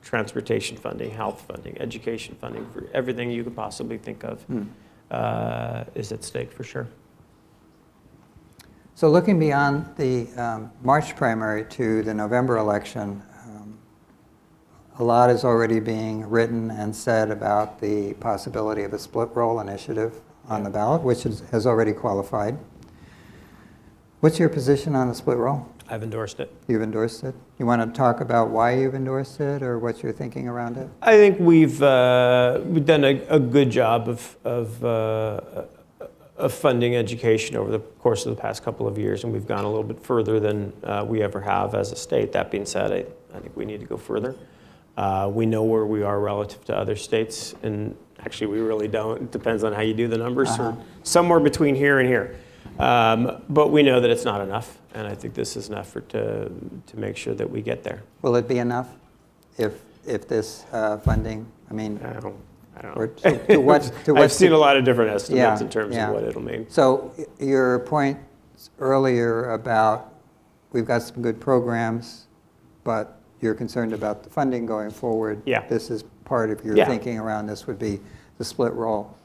Speaker 3: Transportation funding, health funding, education funding, for everything you could possibly think of is at stake for sure.
Speaker 2: So looking beyond the March primary to the November election, a lot is already being written and said about the possibility of a split roll initiative on the ballot, which has already qualified. What's your position on the split roll?
Speaker 3: I've endorsed it.
Speaker 2: You've endorsed it? You want to talk about why you've endorsed it or what you're thinking around it?
Speaker 3: I think we've done a good job of funding education over the course of the past couple of years, and we've gone a little bit further than we ever have as a state. That being said, I think we need to go further. We know where we are relative to other states, and actually we really don't. It depends on how you do the numbers, or somewhere between here and here. But we know that it's not enough, and I think this is an effort to make sure that we get there.
Speaker 2: Will it be enough if this funding, I mean,
Speaker 3: I don't
Speaker 2: or
Speaker 3: know.
Speaker 2: to what?
Speaker 3: I've seen a lot of different estimates in terms of what it'll mean.
Speaker 2: So your point earlier about we've got some good programs, but you're concerned about the funding going forward.
Speaker 3: Yeah.
Speaker 2: This is part of your thinking around this would be the split roll.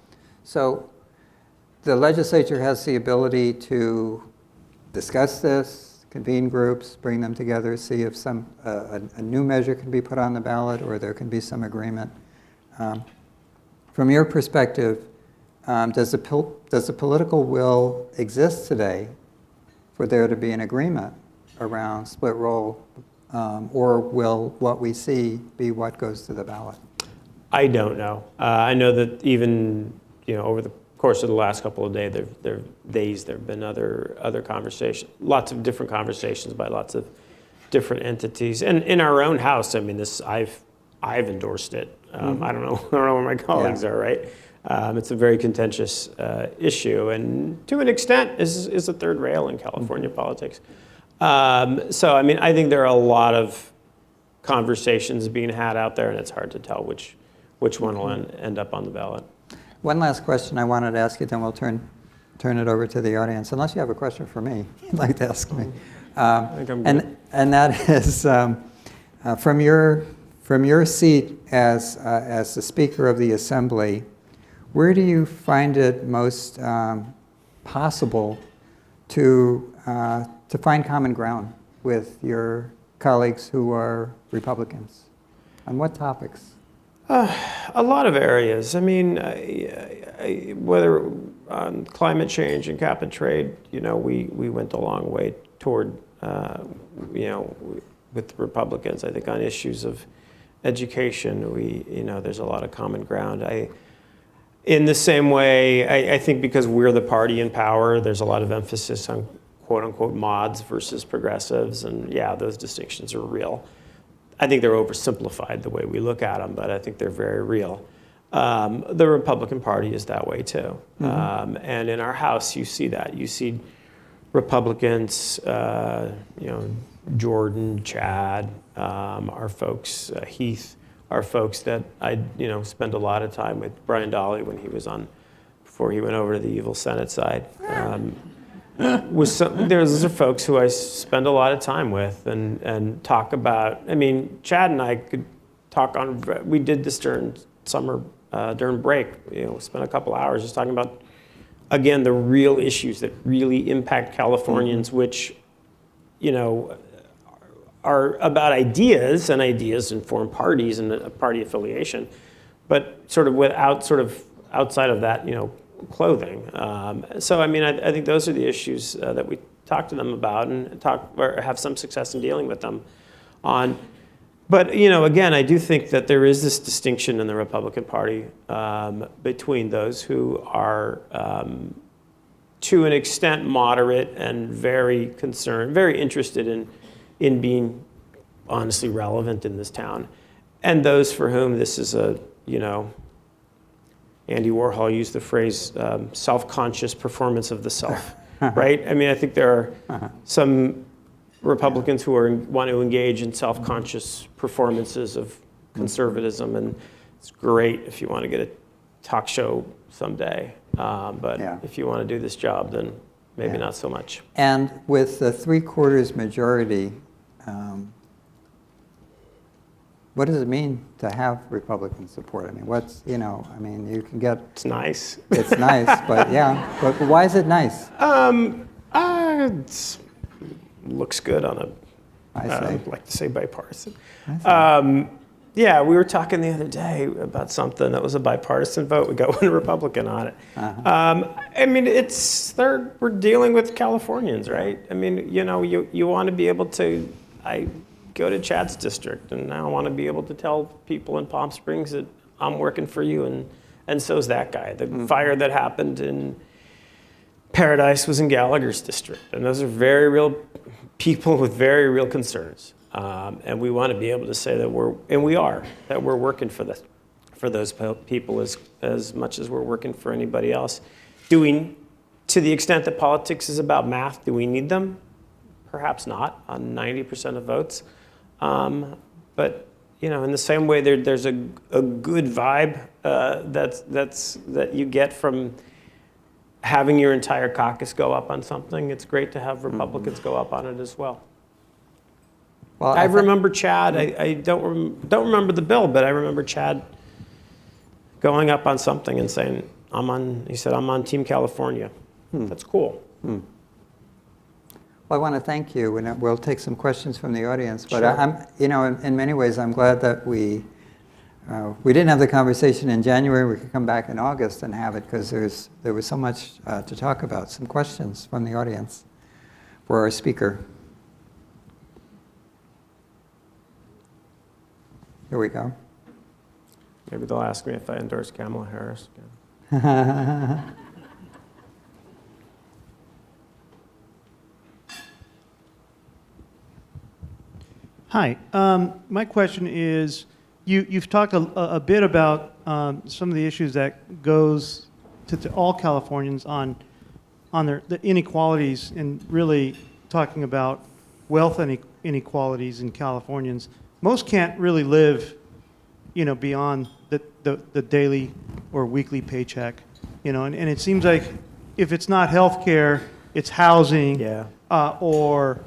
Speaker 2: So the legislature has the ability to discuss this, convene groups, bring them together, see if a new measure can be put on the ballot or there can be some agreement. From your perspective, does the political will exist today for there to be an agreement around split roll, or will what we see be what goes to the ballot?
Speaker 3: I don't know. I know that even over the course of the last couple of days, there have been other conversations, lots of different conversations by lots of different entities, and in our own house. I mean, I've endorsed it. I don't know where my colleagues are. Right? It's a very contentious issue, and to an extent, is a third rail in California politics. So I mean, I think there are a lot of conversations being had out there, and it's hard to tell which one will end up on the ballot.
Speaker 2: One last question I wanted to ask you, then we'll turn it over to the audience, unless you have a question for me you'd like to ask me.
Speaker 3: I think I'm good.
Speaker 2: And that is from your seat as the Speaker of the Assembly, where do you find it most possible to find common ground with your colleagues who are Republicans? On what topics?
Speaker 3: A lot of areas. I mean, whether on climate change and cap and trade, we went a long way toward, with the Republicans. I think on issues of education, there's a lot of common ground. In the same way, I think because we're the party in power, there's a lot of emphasis on quote unquote mods versus progressives, and yeah, those distinctions are real. I think they're oversimplified the way we look at them, but I think they're very real. The Republican Party is that way too. Mm-hmm. And in our House, you see that. You see Republicans, Jordan, Chad, our folks, Heath, are folks that I spend a lot of time with. Brian Dolly, when he was on, before he went over to the evil Senate side. Those are folks who I spend a lot of time with and talk about. I mean, Chad and I could talk on. We did this during summer, during break. Spent a couple hours just talking about, again, the real issues that really impact Californians, mm-hmm. which, are about ideas, and ideas inform parties and a party affiliation, but sort of outside of that, clothing. So, I mean, I think those are the issues that we talk to them about and or have some success in dealing with them on. But, again, I do think that there is this distinction in the Republican Party between those who are, to an extent, moderate and very concerned, very interested in being honestly relevant in this town, and those for whom this is Andy Warhol used the phrase self-conscious performance of the self, right? I mean, I think there are some Republicans who want to engage in self-conscious performances of conservatism, and it's great if you want to get a talk show someday, but if you want to do this job, then maybe not so much.
Speaker 2: And with the 3/4 majority, what does it mean to have Republican support? I mean, you can get... It's
Speaker 3: nice.
Speaker 2: It's nice, but but why is it nice?
Speaker 3: It looks good on a, I like to say bipartisan. Yeah, we were talking the other day about something that was a bipartisan vote. We got one Republican on it. Uh-huh. I mean, we're dealing with Californians, right? I mean, you want to be able to, I go to Chad's district, and I want to be able to tell people in Palm Springs that I'm working for you, and so's that guy. The fire that happened in Paradise was in Gallagher's district, and those are very real people with very real concerns. And we want to be able to say that we're working for those people as much as we're working for anybody else. To the extent that politics is about math, do we need them? Perhaps not on 90% of votes. But in the same way, there's a good vibe that you get from having your entire caucus go up on something. It's great to have Republicans go up on it as well. Well, I remember Chad. I don't remember the bill, but I remember Chad going up on something and saying, he said, I'm on Team California. That's cool.
Speaker 2: Well, I want to thank you, and we'll take some questions from the audience. But
Speaker 3: sure.
Speaker 2: I'm, in many ways, I'm glad that we didn't have the conversation in January. We could come back in August and have it, because there was so much to talk about. Some questions from the audience for our speaker. Here we go.
Speaker 3: Maybe they'll ask me if I endorse Kamala Harris again.
Speaker 4: Hi. My question is, you've talked a bit about some of the issues that goes to all Californians on the inequalities, and really talking about wealth inequalities in Californians. Most can't really live, beyond the daily or weekly paycheck, and it seems like if it's not health care, it's housing
Speaker 3: Yeah.
Speaker 4: or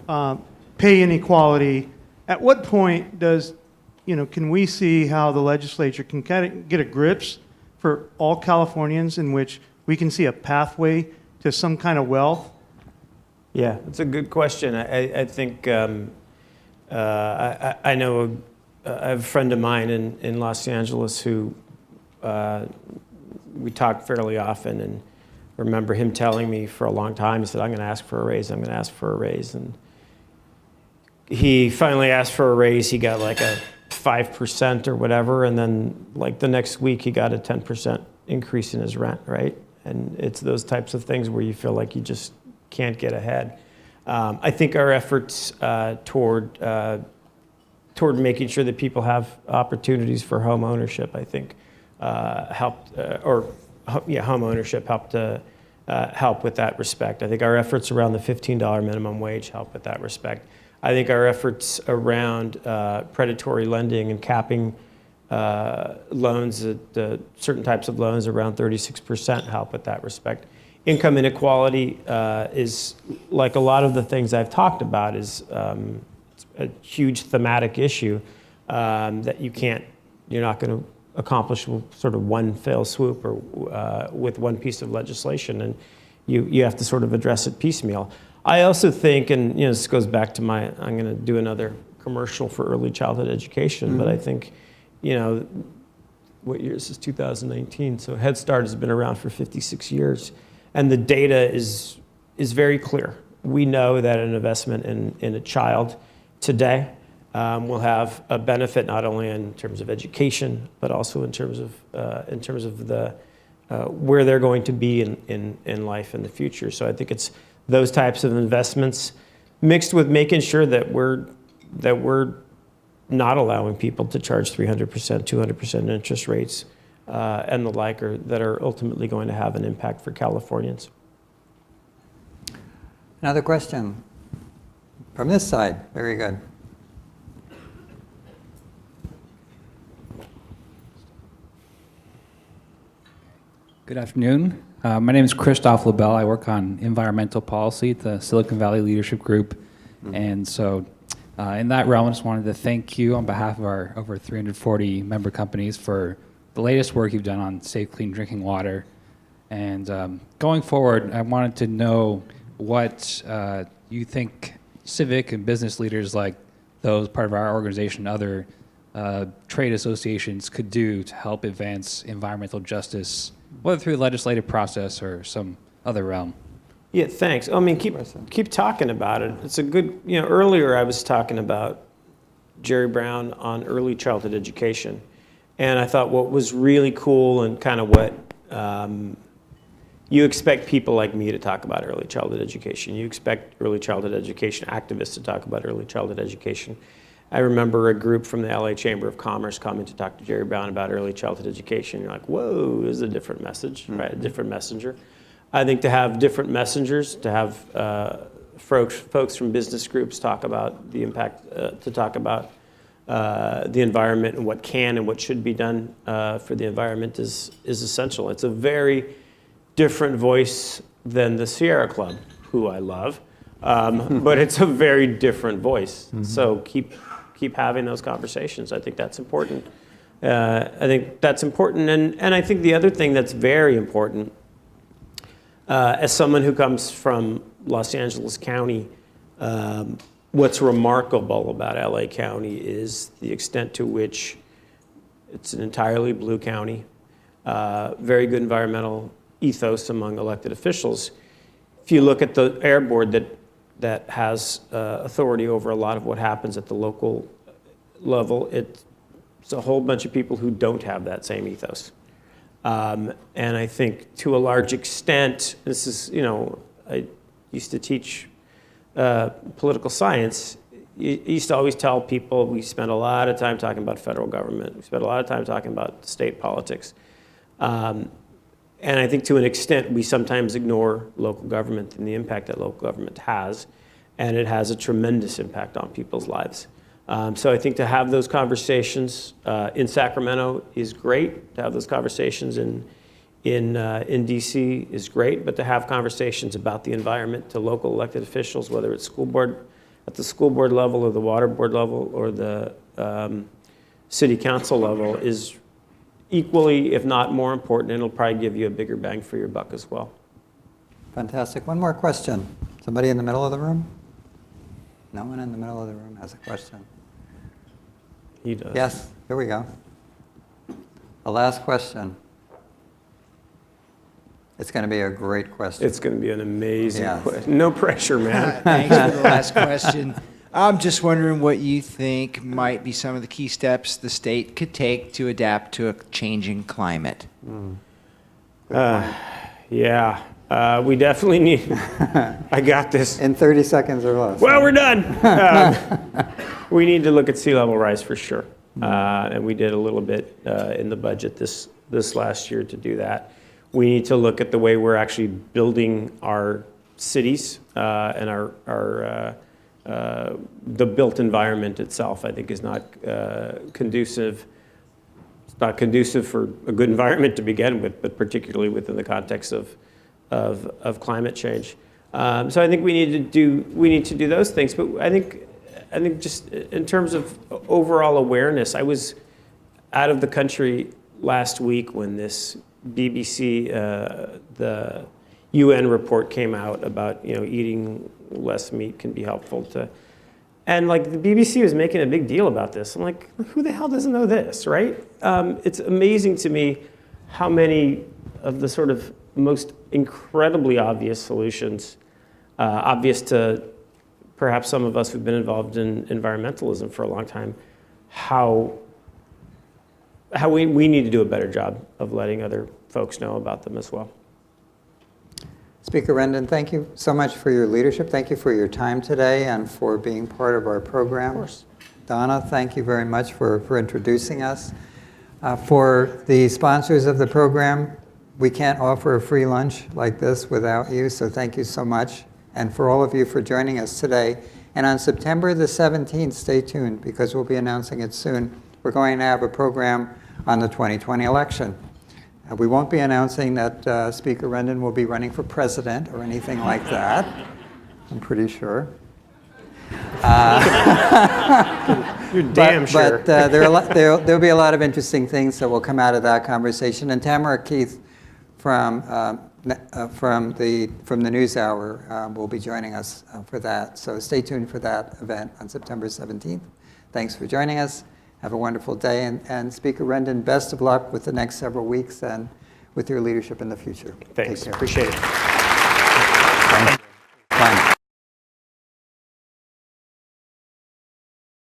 Speaker 4: pay inequality. At what point can we see how the legislature can kind of get a grips for all Californians in which we can see a pathway to some kind of wealth?
Speaker 3: Yeah, it's a good question. I think I know I have a friend of mine in Los Angeles who we talk fairly often, and remember him telling me for a long time, he said, I'm going to ask for a raise, I'm going to ask for a raise. And he finally asked for a raise. He got like a 5% or whatever, and then like the next week he got a 10% increase in his rent, right? And it's those types of things where you feel like you just can't get ahead. I think our efforts toward making sure that people have opportunities for home ownership, I think, helped, home ownership helped to help with that respect. I think our efforts around the $15 minimum wage help with that respect. I think our efforts around predatory lending and capping loans, certain types of loans around 36% help with that respect. Income inequality is, like a lot of the things I've talked about, is a huge thematic issue that you're not going to accomplish with sort of one fell swoop or with one piece of legislation, and you have to sort of address it piecemeal. I also think, and this goes back to I'm going to do another commercial for early childhood education, but I think, what year is this? 2019. So Head Start has been around for 56 years, and the data is very clear. We know that an investment in a child today will have a benefit not only in terms of education, but also in terms of the where they're going to be in life in the future. So I think it's those types of investments mixed with making sure that we're not allowing people to charge 300%, 200% interest rates and the like, that are ultimately going to have an impact for Californians.
Speaker 2: Another question from this side. Very good.
Speaker 5: Good afternoon. My name is Christoph LaBelle. I work on environmental policy at the Silicon Valley Leadership Group. And so in that realm, I just wanted to thank you on behalf of our over 340 member companies for the latest work you've done on safe, clean drinking water. And going forward, I wanted to know what you think civic and business leaders like those part of our organization, other trade associations could do to help advance environmental justice, whether through the legislative process or some other realm.
Speaker 3: Yeah, thanks. I mean, keep talking about it. It's a good, earlier I was talking about Jerry Brown on early childhood education. And I thought what was really cool and kind of what you expect people like me to talk about early childhood education. You expect early childhood education activists to talk about early childhood education. I remember a group from the LA Chamber of Commerce coming to talk to Jerry Brown about early childhood education. You're like, whoa, this is a different message, right? A different messenger. I think to have different messengers, to have folks from business groups talk about the impact, to talk about the environment and what can and what should be done for the environment is essential. It's a very different voice than the Sierra Club, who I love, but it's a very different voice. So keep having those conversations. I think that's important. And I think the other thing that's very important, as someone who comes from Los Angeles County, what's remarkable about LA County is the extent to which it's an entirely blue county, very good environmental ethos among elected officials. If you look at the air board that has authority over a lot of what happens at the local level, it's a whole bunch of people who don't have that same ethos. And I think to a large extent, this is, I used to teach political science. You used to always tell people we spend a lot of time talking about federal government. We spend a lot of time talking about state politics. And I think to an extent, we sometimes ignore local government and the impact that local government has. And it has a tremendous impact on people's lives. So I think to have those conversations in Sacramento is great. To have those conversations in DC is great, but to have conversations about the environment to local elected officials, whether it's at the school board level or the water board level or the city council level, is equally, if not more important, and it'll probably give you a bigger bang for your buck as well.
Speaker 2: Fantastic. One more question. Somebody in the middle of the room? No one in the middle of the room has a question.
Speaker 3: He does.
Speaker 2: Yes, here we go. The last question. It's going to be a great question.
Speaker 3: It's going to be an amazing
Speaker 2: Yes.
Speaker 3: question. No pressure, man.
Speaker 6: Thanks for the last question. I'm just wondering what you think might be some of the key steps the state could take to adapt to a changing climate.
Speaker 3: Yeah, we definitely need, I got this.
Speaker 2: In 30 seconds or less.
Speaker 3: Well, we're done. We need to look at sea level rise for sure. And we did a little bit in the budget this last year to do that. We need to look at the way we're actually building our cities and the built environment itself, I think, is not conducive. It's not conducive for a good environment to begin with, but particularly within the context of climate change. So I think we need to do those things. But I think just in terms of overall awareness, I was out of the country last week when this BBC, the UN report came out about, eating less meat can be helpful to, and like the BBC was making a big deal about this. I'm like, who the hell doesn't know this, right? It's amazing to me how many of the sort of most incredibly obvious solutions, obvious to perhaps some of us who've been involved in environmentalism for a long time, how we need to do a better job of letting other folks know about them as well.
Speaker 2: Speaker Rendon, thank you so much for your leadership. Thank you for your time today and for being part of our program.
Speaker 3: Of course.
Speaker 2: Donna, thank you very much for introducing us. For the sponsors of the program, we can't offer a free lunch like this without you, so thank you so much. And for all of you for joining us today. And on September the 17th, stay tuned because we'll be announcing it soon. We're going to have a program on the 2020 election. We won't be announcing that Speaker Rendon will be running for president or anything like that, I'm pretty sure.
Speaker 3: You're damn sure.
Speaker 2: But there'll be a lot of interesting things that will come out of that conversation. And Tamara Keith from the NewsHour will be joining us for that. So stay tuned for that event on September 17th. Thanks for joining us. Have a wonderful day. And Speaker Rendon, best of luck with the next several weeks and with your leadership in the future.
Speaker 3: Thanks.
Speaker 2: Take care.
Speaker 3: Appreciate it.